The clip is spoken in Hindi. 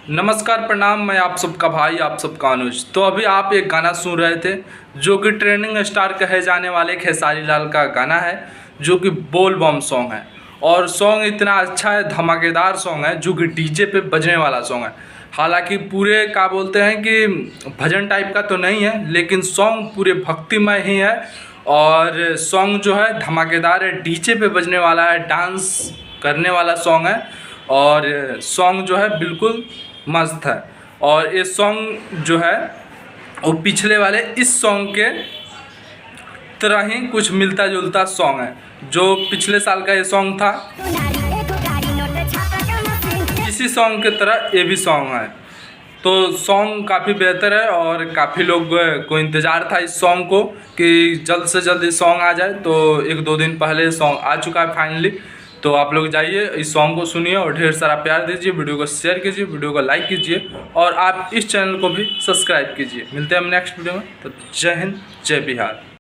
नमस्कार प्रणाम, मैं आप सबका भाई, आप सबका अनुज। तो अभी आप एक गाना सुन रहे थे जो कि ट्रेंडिंग स्टार कहे जाने वाले खेसारी लाल का गाना है, जो कि बोल बम सॉन्ग है। और सॉन्ग इतना अच्छा है, धमाकेदार सॉन्ग है, जो कि डीजे पे बजने वाला सॉन्ग है। हालांकि पूरे क्या बोलते हैं कि भजन टाइप का तो नहीं है, लेकिन सॉन्ग पूरे भक्तिमय ही है। और सॉन्ग जो है धमाकेदार है, डीजे पे बजने वाला है, डांस करने वाला सॉन्ग है। और सॉन्ग जो है बिल्कुल मस्त है। और ये सॉन्ग जो है वो पिछले वाले इस सॉन्ग के तरह ही कुछ मिलता जुलता सॉन्ग है। जो पिछले साल का ये सॉन्ग था, इसी सॉन्ग के तरह ये भी सॉन्ग है। तो सॉन्ग काफ़ी बेहतर है और काफ़ी लोग को इंतज़ार था इस सॉन्ग को कि जल्द से जल्द इस सॉन्ग आ जाए। तो 1-2 दिन पहले सॉन्ग आ चुका है फाइनली। तो आप लोग जाइए, इस सॉन्ग को सुनिए और ढेर सारा प्यार दीजिए। वीडियो को शेयर कीजिए, वीडियो को लाइक कीजिए और आप इस चैनल को भी सब्सक्राइब कीजिए। मिलते हैं हम नेक्स्ट वीडियो में। तो जय हिंद, जय बिहार।